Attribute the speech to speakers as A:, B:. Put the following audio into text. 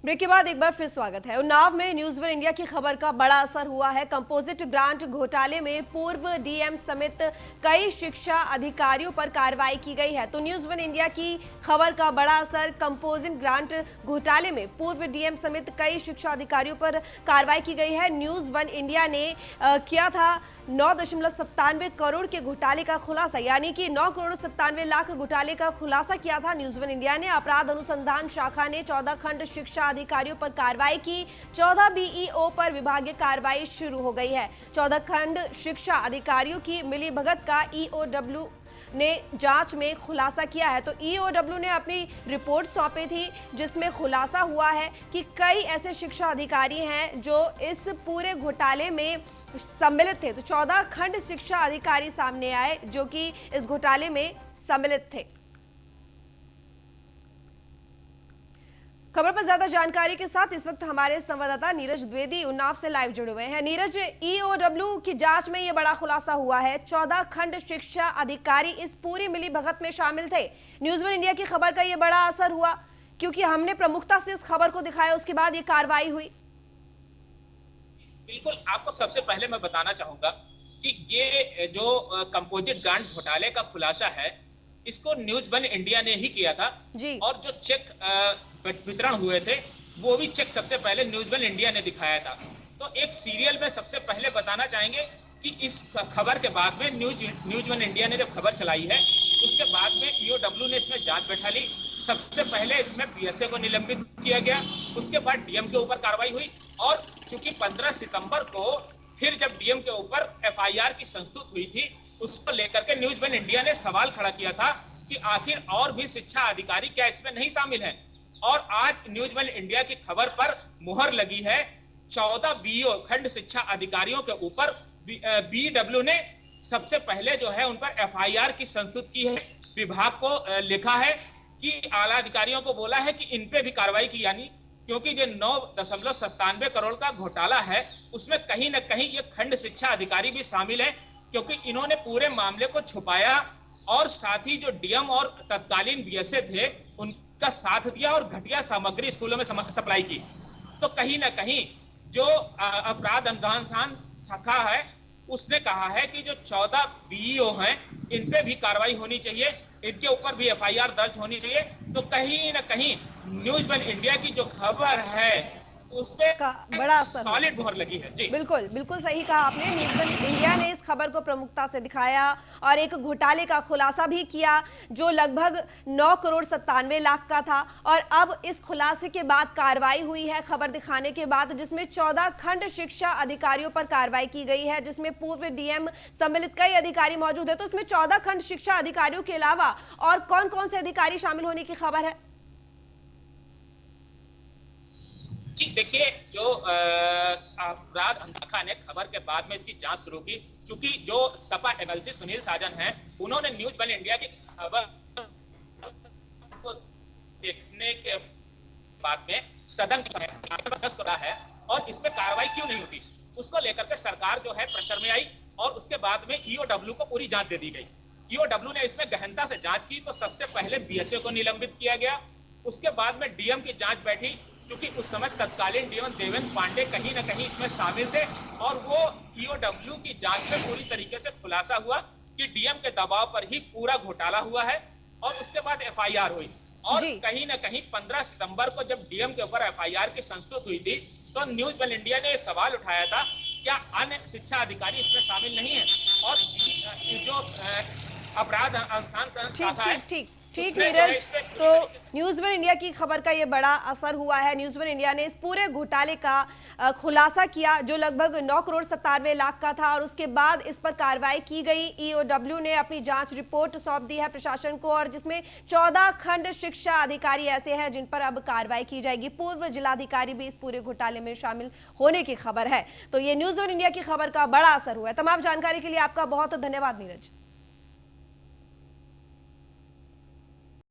A: Break के बाद एक बार फिर स्वागत है। उन्नाव में न्यूज वन इंडिया की खबर का बड़ा असर हुआ है। कंपोजिट ग्रांट घोटाले में पूर्व डीएम समेत कई शिक्षा अधिकारियों पर कार्रवाई की गई है। तो न्यूज वन इंडिया की खबर का बड़ा असर, कंपोजिट ग्रांट घोटाले में पूर्व डीएम समेत कई शिक्षा अधिकारियों पर कार्रवाई की गई है। न्यूज वन इंडिया ने किया था 9.97 करोड़ के घोटाले का खुलासा, यानी कि 9 करोड़ 97 लाख घोटाले का खुलासा किया था न्यूज वन इंडिया ने। अपराध अनुसंधान शाखा ने 14 खंड शिक्षा अधिकारियों पर कार्रवाई की। 14 बीईओ पर विभागीय कार्रवाई शुरू हो गई है। 14 खंड शिक्षा अधिकारियों की मिलीभगत का ईओडब्ल्यू ने जांच में खुलासा किया है। तो ईओडब्ल्यू ने अपनी रिपोर्ट सौंपी थी, जिसमें खुलासा हुआ है कि कई ऐसे शिक्षा अधिकारी हैं जो इस पूरे घोटाले में सम्मिलित थे। तो 14 खंड शिक्षा अधिकारी सामने आए जो कि इस घोटाले में सम्मिलित थे। खबर पर ज्यादा जानकारी के साथ इस वक्त हमारे संवाददाता नीरज द्विवेदी उन्नाव से लाइव जुड़े हुए हैं। नीरज, ईओडब्ल्यू की जांच में यह बड़ा खुलासा हुआ है। 14 खंड शिक्षा अधिकारी इस पूरी मिलीभगत में शामिल थे। न्यूज वन इंडिया की खबर का यह बड़ा असर हुआ क्योंकि हमने प्रमुखता से इस खबर को दिखाया, उसके बाद ये कार्रवाई हुई।
B: बिल्कुल, आपको सबसे पहले मैं बताना चाहूंगा कि ये जो कंपोजिट ग्रांट घोटाले का खुलासा है, इसको न्यूज वन इंडिया ने ही किया था
A: जी।
B: और जो चेक वितरण हुए थे वो भी चेक सबसे पहले न्यूज वन इंडिया ने दिखाया था। तो एक सीरियल में सबसे पहले बताना चाहेंगे कि इस खबर के बाद में न्यूज वन इंडिया ने जब खबर चलाई है, उसके बाद में ईओडब्ल्यू ने इसमें जांच बैठा ली। सबसे पहले इसमें पीएसए को निलंबित किया गया, उसके बाद डीएम के ऊपर कार्रवाई हुई और चूंकि 15 सितंबर को फिर जब डीएम के ऊपर एफआईआर की संस्तुत हुई थी, उसको लेकर के न्यूज वन इंडिया ने सवाल खड़ा किया था कि आखिर और भी शिक्षा अधिकारी क्या इसमें नहीं शामिल हैं। और आज न्यूज वन इंडिया की खबर पर मुहर लगी है। 14 बीईओ खंड शिक्षा अधिकारियों के ऊपर बीडब्ल्यू ने सबसे पहले जो है उन पर एफआईआर की संस्तुत की है। विभाग को लिखा है कि आला अधिकारियों को बोला है कि इन पे भी कार्रवाई की, यानी क्योंकि जो 9.97 करोड़ का घोटाला है उसमें कहीं ना कहीं ये खंड शिक्षा अधिकारी भी शामिल है, क्योंकि इन्होंने पूरे मामले को छुपाया और साथ ही जो डीएम और तत्कालीन बीएसए थे उनका साथ दिया और घटिया सामग्री स्कूलों में सप्लाई की। तो कहीं ना कहीं जो अपराध अनुसंधान शाखा है उसने कहा है कि जो 14 बीईओ हैं इन पे भी कार्रवाई होनी चाहिए, इनके ऊपर भी एफआईआर दर्ज होनी चाहिए। तो कहीं ना कहीं न्यूज वन इंडिया की जो खबर है उसपे
A: का बड़ा असर
B: सॉलिड मुहर लगी है। जी
A: बिल्कुल, बिल्कुल सही कहा आपने। न्यूज वन इंडिया ने इस खबर को प्रमुखता से दिखाया और एक घोटाले का खुलासा भी किया जो लगभग 9 करोड़ 97 लाख का था। और अब इस खुलासे के बाद कार्रवाई हुई है, खबर दिखाने के बाद, जिसमें 14 खंड शिक्षा अधिकारियों पर कार्रवाई की गई है, जिसमें पूर्व डीएम सम्मिलित कई अधिकारी मौजूद है। तो इसमें 14 खंड शिक्षा अधिकारियों के अलावा और कौन कौन से अधिकारी शामिल होने की खबर है?
B: जी देखिए, जो अपराध अनुशाखा ने खबर के बाद में इसकी जांच शुरू की, चूंकि जो सपा एमएलसी सुनील साजन हैं उन्होंने न्यूज वन इंडिया की खबर को देखने के बाद में सदन को रहा है और इस पे कार्रवाई क्यों नहीं होती, उसको लेकर के सरकार जो है प्रेशर में आई और उसके बाद में ईओडब्ल्यू को पूरी जांच दे दी गई। ईओडब्ल्यू ने इसमें गहनता से जांच की तो सबसे पहले बीएसए को निलंबित किया गया, उसके बाद में डीएम की जांच बैठी, क्योंकि उस समय तत्कालीन डीएम देवेंद्र पांडे कहीं ना कहीं इसमें शामिल थे और वो ईओडब्ल्यू की जांच में पूरी तरीके से खुलासा हुआ कि डीएम के दबाव पर ही पूरा घोटाला हुआ है और उसके बाद एफआईआर हुई। और कहीं ना कहीं 15 सितंबर को जब डीएम के ऊपर एफआईआर की संस्तुत हुई थी तो न्यूज वन इंडिया ने सवाल उठाया था क्या अन्य शिक्षा अधिकारी इसमें शामिल नहीं है। और जो अपराध अनुसंधान शाखा है
A: ठीक नीरज, तो न्यूज वन इंडिया की खबर का ये बड़ा असर हुआ है। न्यूज वन इंडिया ने इस पूरे घोटाले का खुलासा किया जो लगभग 9 करोड़ 97 लाख का था और उसके बाद इस पर कार्रवाई की गई। ईओडब्ल्यू ने अपनी जांच रिपोर्ट सौंप दी है प्रशासन को और जिसमें 14 खंड शिक्षा अधिकारी ऐसे हैं जिन पर अब कार्रवाई की जाएगी। पूर्व जिलाधिकारी भी इस पूरे घोटाले में शामिल होने की खबर है। तो ये न्यूज वन इंडिया की खबर का बड़ा असर हुआ है। तमाम जानकारी के लिए आपका बहुत धन्यवाद नीरज।